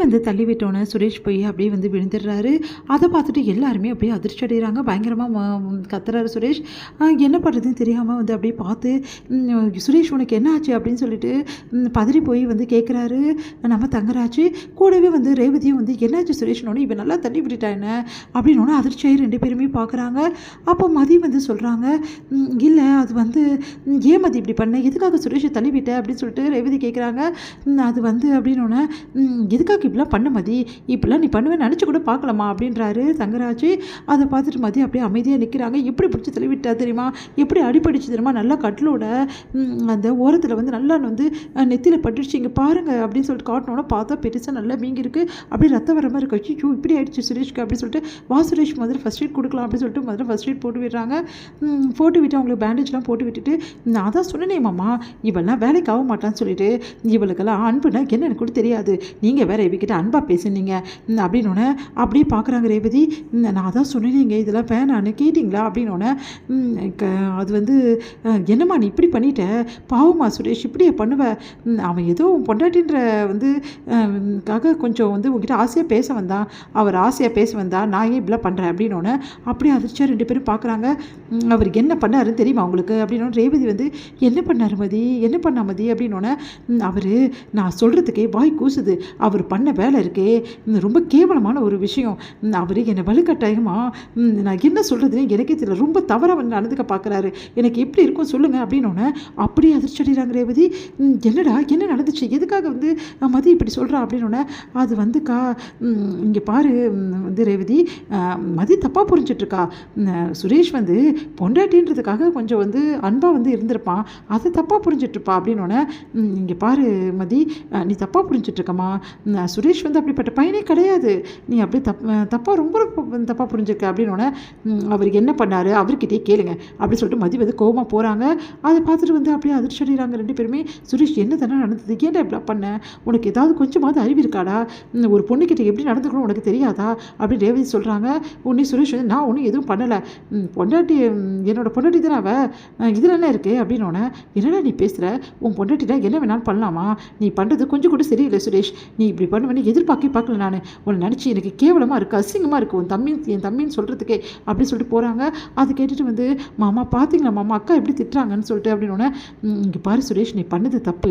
வந்து தள்ளி விட்டோன்னே சுரேஷ் போய் அப்படியே வந்து விழுந்துடுறாரு. அதை பார்த்துட்டு எல்லாருமே அப்படியே அதிர்ச்சி அடைகிறாங்க. பயங்கரமாக கத்துறாரு சுரேஷ். என்ன பண்ணுறதுன்னு தெரியாமல் வந்து அப்படியே பார்த்து சுரேஷ் உனக்கு என்ன ஆச்சு அப்படின்னு சொல்லிட்டு பதறி போய் வந்து கேட்குறாரு நம்ம தங்கராஜ். கூடவே வந்து ரேவதியும் வந்து என்னாச்சு சுரேஷ்னோட இவன் நல்லா தள்ளி விட்டுட்டா என்ன அப்படின்னோட அதிர்ச்சியாகி ரெண்டு பேருமே பார்க்குறாங்க. அப்போ மதி வந்து சொல்கிறாங்க இல்லை அது வந்து ஏன் மதி இப்படி பண்ண எதுக்காக சுரேஷை தள்ளி விட்ட அப்படின்னு சொல்லிட்டு ரேவதி கேட்குறாங்க. அது வந்து அப்படின்னோடனே எதுக்காக இப்படிலாம் பண்ண மதி இப்படிலாம் நீ பண்ணுவேன் நினச்சி கூட பார்க்கலாமா அப்படின்றாரு தங்கராஜ். அதை பார்த்துட்டு மதி அப்படியே அமைதியாக நிற்கிறாங்க. எப்படி பிடிச்சி தள்ளிவிட்டா தெரியுமா, எப்படி அடிப்படிச்சு தெரியுமா, நல்லா கட்டிலோட அந்த ஓரத்தில் வந்து நல்லா வந்து நெத்தியில் பட்டுடுச்சு இங்கே பாருங்கள் அப்படின்னு சொல்லிட்டு காட்டினோட பார்த்தா பெருசாக நல்லா வீங்கிருக்கு. அப்படியே ரத்தம் வர மாதிரி இருக்கு. ஐயோ இப்படி ஆயிடுச்சு சுரேஷ்க்கு அப்படின்னு சொல்லிட்டு வா சுரேஷ் முதல்ல ஃபஸ்ட் எய்ட் கொடுக்கலாம் அப்படின்னு சொல்லிட்டு முதல்ல ஃபஸ்ட் எய்ட் போட்டு விடுறாங்க. போட்டு விட்டு அவங்களுக்கு பேண்டேஜ்லாம் போட்டு விட்டுட்டு நான் தான் சொன்னேனே மாமா இவெல்லாம் வேலைக்கு ஆக மாட்டான்னு சொல்லிட்டு இவளுக்கெல்லாம் அன்புனா என்ன எனக்கு கூட தெரியாது, நீங்கள் வேறு இவகிட்ட அன்பாக பேசுனீங்க அப்படின்னோடனே அப்படியே பார்க்குறாங்க ரேவதி. நான் தான் சொன்னேனீங்க இதெல்லாம் வேணான்னு கேட்டிங்களா அப்படின்னோடனே அது வந்து என்னம்மா நீ இப்படி பண்ணிட்ட பாவமா சுரேஷ் இப்படியே பண்ணுவேன் அவன் ஏதோ பொண்டாட்டின்ற வந்து கொஞ்சம் வந்து உங்ககிட்ட ஆசையாக பேச வந்தான் அவர் ஆசையாக பேச வந்தா நான் ஏன் இப்படிலாம் பண்ணுறேன் அப்படின்னோடனே அப்படியே அதிர்ச்சியாக ரெண்டு பேரும் பார்க்குறாங்க. அவருக்கு என்ன பண்ணாருன்னு தெரியுமா அவங்களுக்கு அப்படின்னோட ரேவதி வந்து என்ன பண்ணார் மதி என்ன பண்ணா மதி அப்படின்னோடனே அவர் நான் சொல்கிறதுக்கே வாய் கூசுது அவர் பண்ண வேலை இருக்கே ரொம்ப கேவலமான ஒரு விஷயம். அவர் என்னை வலுக்கட்டாயமாக நான் என்ன சொல்கிறதுன்னு எனக்கே தெரியல ரொம்ப தவறாக வந்து நடந்துக்க பார்க்குறாரு எனக்கு எப்படி இருக்கும் சொல்லுங்கள் அப்படின்னோடனே அப்படியே அதிர்ச்சி அடைகிறாங்க ரேவதி. என்னடா என்ன நடந்துச்சு எதுக்காக வந்து மதி இப்படி சொல்கிறா அப்படின்னோடனே அது வந்துக்கா இங்கே பாரு வந்து ரேவதி மதி தப்பாக புரிஞ்சிட்ருக்கா சுரேஷ் வந்து பொண்டாட்டின்றதுக்காக கொஞ்சம் வந்து அன்பாக வந்து இருந்திருப்பான் அதை தப்பாக புரிஞ்சிட்ருப்பா அப்படின்னோடனே இங்கே பாரு மதி நீ தப்பாக புரிஞ்சிட்ருக்கம்மா சுரேஷ் வந்து அப்படிப்பட்ட பையனே கிடையாது நீ அப்படி தப்பாக ரொம்ப தப்பாக புரிஞ்சிருக்க அப்படின்னோடனே அவருக்கு என்ன பண்ணார் அவர்கிட்டயே கேளுங்க அப்படின்னு சொல்லிட்டு மதி வந்து கோவமாக போகிறாங்க. அதை பார்த்துட்டு வந்து அப்படியே அதிர்ச்சி அடைகிறாங்க ரெண்டு பேருமே. சுரேஷ் என்ன தானே நடந்தது ஏன்டா இப்படி பண்ண உனக்கு ஏதாவது கொஞ்சமாவது அறிவு இருக்காடா ஒரு பொண்ணுக்கிட்ட எப்படி நடந்துக்கணும் உனக்கு தெரியாதா அப்படின்னு ரேவதி சொல்கிறாங்க. உடனே சுரேஷ் வந்து நான் ஒன்றும் எதுவும் பண்ணலை பொண்டாட்டி என்னோட பொண்டாட்டி தானே அவள் இதில் என்ன இருக்குது அப்படின்னோடனே என்னடா நீ பேசுகிற உன் பொண்டாட்டினா என்ன வேணாலும் பண்ணலாமா நீ பண்ணுறது கொஞ்சம் கூட சரியில்லை சுரேஷ் நீ இப்படி பண்ணுவேன்னு பார்க்கல நான் உன்னை நினச்சி எனக்கு கேவலமாக இருக்குது அசிங்கமாக இருக்குது என் தம்பின்னு சொல்கிறதுக்கே அப்படின்னு சொல்லிட்டு போகிறாங்க. அதை கேட்டுட்டு வந்து மாமா பார்த்தீங்களா மாமா அக்கா எப்படி திட்டுறாங்கன்னு சொல்லிட்டு அப்படின்னோடனே இங்கே பாரு சுரேஷ் நீ பண்ணது தப்பு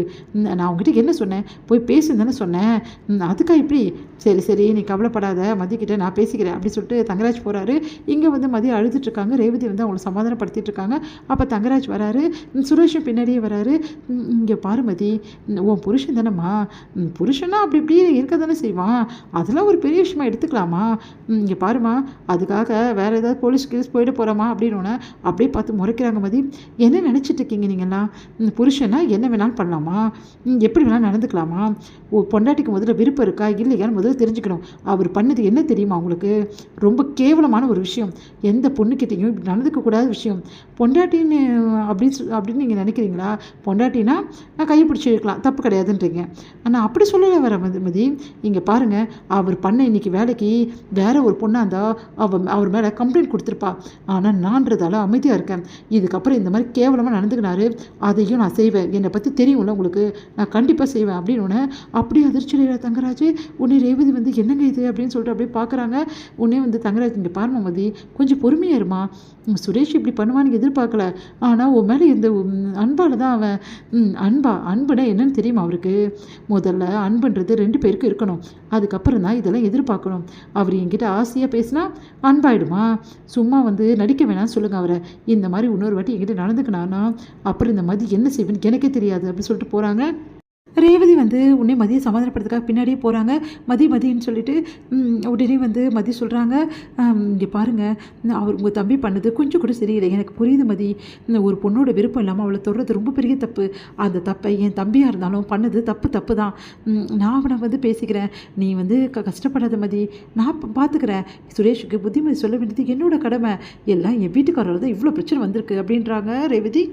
நான் உங்ககிட்ட என்ன சொன்னேன் போய் பேசுன்னு தானே சொன்னேன் அதுக்கா இப்படி சரி நீ கவலைப்படாத மதிக்கிட்ட நான் பேசிக்கிறேன் அப்படி சொல்லிட்டு தங்கராஜ் போகிறாரு. இங்கே வந்து மதியம் அழுதுட்ருக்காங்க ரேவதி வந்து அவங்களை சமாதானப்படுத்திட்டு இருக்காங்க. அப்போ தங்கராஜ் வராரு சுரேஷும் பின்னாடியே வராரு. இங்கே பாரு மதி உன் புருஷன் தானேம்மா புருஷனா அப்படி இப்படி இருக்க தானே செய்வான் அதெல்லாம் ஒரு பெரிய விஷயமா எடுத்துக்கலாமா இங்கே பாருமா அதுக்காக வேறு ஏதாவது போலீஸ் கேஸ் போயிட போகிறோமா அப்படின்னோடனே அப்படியே பார்த்து முறைக்கிறாங்க மதி. என்ன நினச்சிட்டு இருக்கீங்க நீங்கள்லாம் புருஷனா என்ன வேணாலும் பண்ணலாமா எப்படி வேணாலும் நடந்துக்கலாமா பொண்டாட்டிக்கு முதல்ல விருப்பம் இருக்கா இல்லையான்னு முதல்ல தெரிஞ்சுக்கணும். அவர் பண்ணது என்ன தெரியுமா உங்களுக்கு ரொம்ப கேவலமான ஒரு விஷயம் எந்த பொண்ணுக்கிட்டையும் இப்படி நடந்துக்கக்கூடாத விஷயம் பொண்டாட்டின்னு அப்படின்னு நீங்கள் நினைக்கிறீங்களா பொண்டாட்டினா நான் கையை பிடிச்சி இருக்கலாம் தப்பு கிடையாதுன்றீங்க ஆனால் அப்படி சொல்லலை வர மதி இங்கே பாருங்கள் அவர் பண்ண இன்றைக்கி வேலைக்கு வேறு ஒரு பொண்ணாக இருந்தால் அவர் மேலே கம்ப்ளைண்ட் கொடுத்துருப்பா ஆனால் நான்றதால அமைதியாக இருக்கேன் இதுக்கப்புறம் இந்த மாதிரி கேவலமாக நடந்துக்கினாரு அதையும் நான் செய்வேன் என்னை பற்றி தெரியும்ல உங்களுக்கு நான் கண்டிப்பாக செய்வேன் அப்படின்னு ஒன்று அப்படியே அதிர்ச்சியில் தங்கராஜ் உன்னை ரேவதி வந்து என்னங்க இது அப்படின்னு சொல்லிட்டு அப்படியே பார்க்குறாங்க. உன்னே வந்து தங்கராஜ் இங்கே பாருமா மதி கொஞ்சம் பொறுமையாக இருமா சுரேஷ் இப்படி பண்ணுவான்னு எதிர்பார்க்கல ஆனால் உன் மேலே இந்த அன்பால் தான் அவன் அன்புனா என்னன்னு தெரியுமா அவருக்கு முதல்ல அன்புன்றது ரெண்டு பேருக்கு இருக்கணும் அதுக்கப்புறம் தான் இதெல்லாம் எதிர்பார்க்கணும். அவர் என்கிட்ட ஆசையாக பேசினா அன்பாயிடுமா சும்மா வந்து நடிக்க வேணாம்னு சொல்லுங்கள் அவரை இந்த மாதிரி இன்னொரு வாட்டி என்கிட்ட நடந்துக்கினான்னா அப்புறம் இந்த மதி என்ன செய்வேன்னு எனக்கே தெரியாது அப்படின்னு சொல்லிட்டு போகிறாங்க. ரேவதி வந்து உடனே மதியை சமாதானப்படுறதுக்காக பின்னாடியே போகிறாங்க. மதின்னு சொல்லிட்டு உடனே வந்து மதி சொல்கிறாங்க இங்கே பாருங்கள் அவர் உங்கள் தம்பி பண்ணது கொஞ்சம் கூட சரியில்லை எனக்கு புரியுது மதி ஒரு பொண்ணோட விருப்பம் இல்லாமல் அவளை தொடுறது ரொம்ப பெரிய தப்பு அந்த தப்பை என் தம்பியாக இருந்தாலும் பண்ணது தப்பு தான் நான் அவனை வந்து பேசிக்கிறேன் நீ வந்து கஷ்டப்படாத மதி நான் பார்த்துக்கிறேன் சுரேஷுக்கு புத்திமதி சொல்ல வேண்டியது என்னோட கடமை எல்லாம் என் வீட்டுக்காரர் தான் இவ்வளோ பிரச்சனை வந்திருக்கு அப்படின்றாங்க ரேவதி.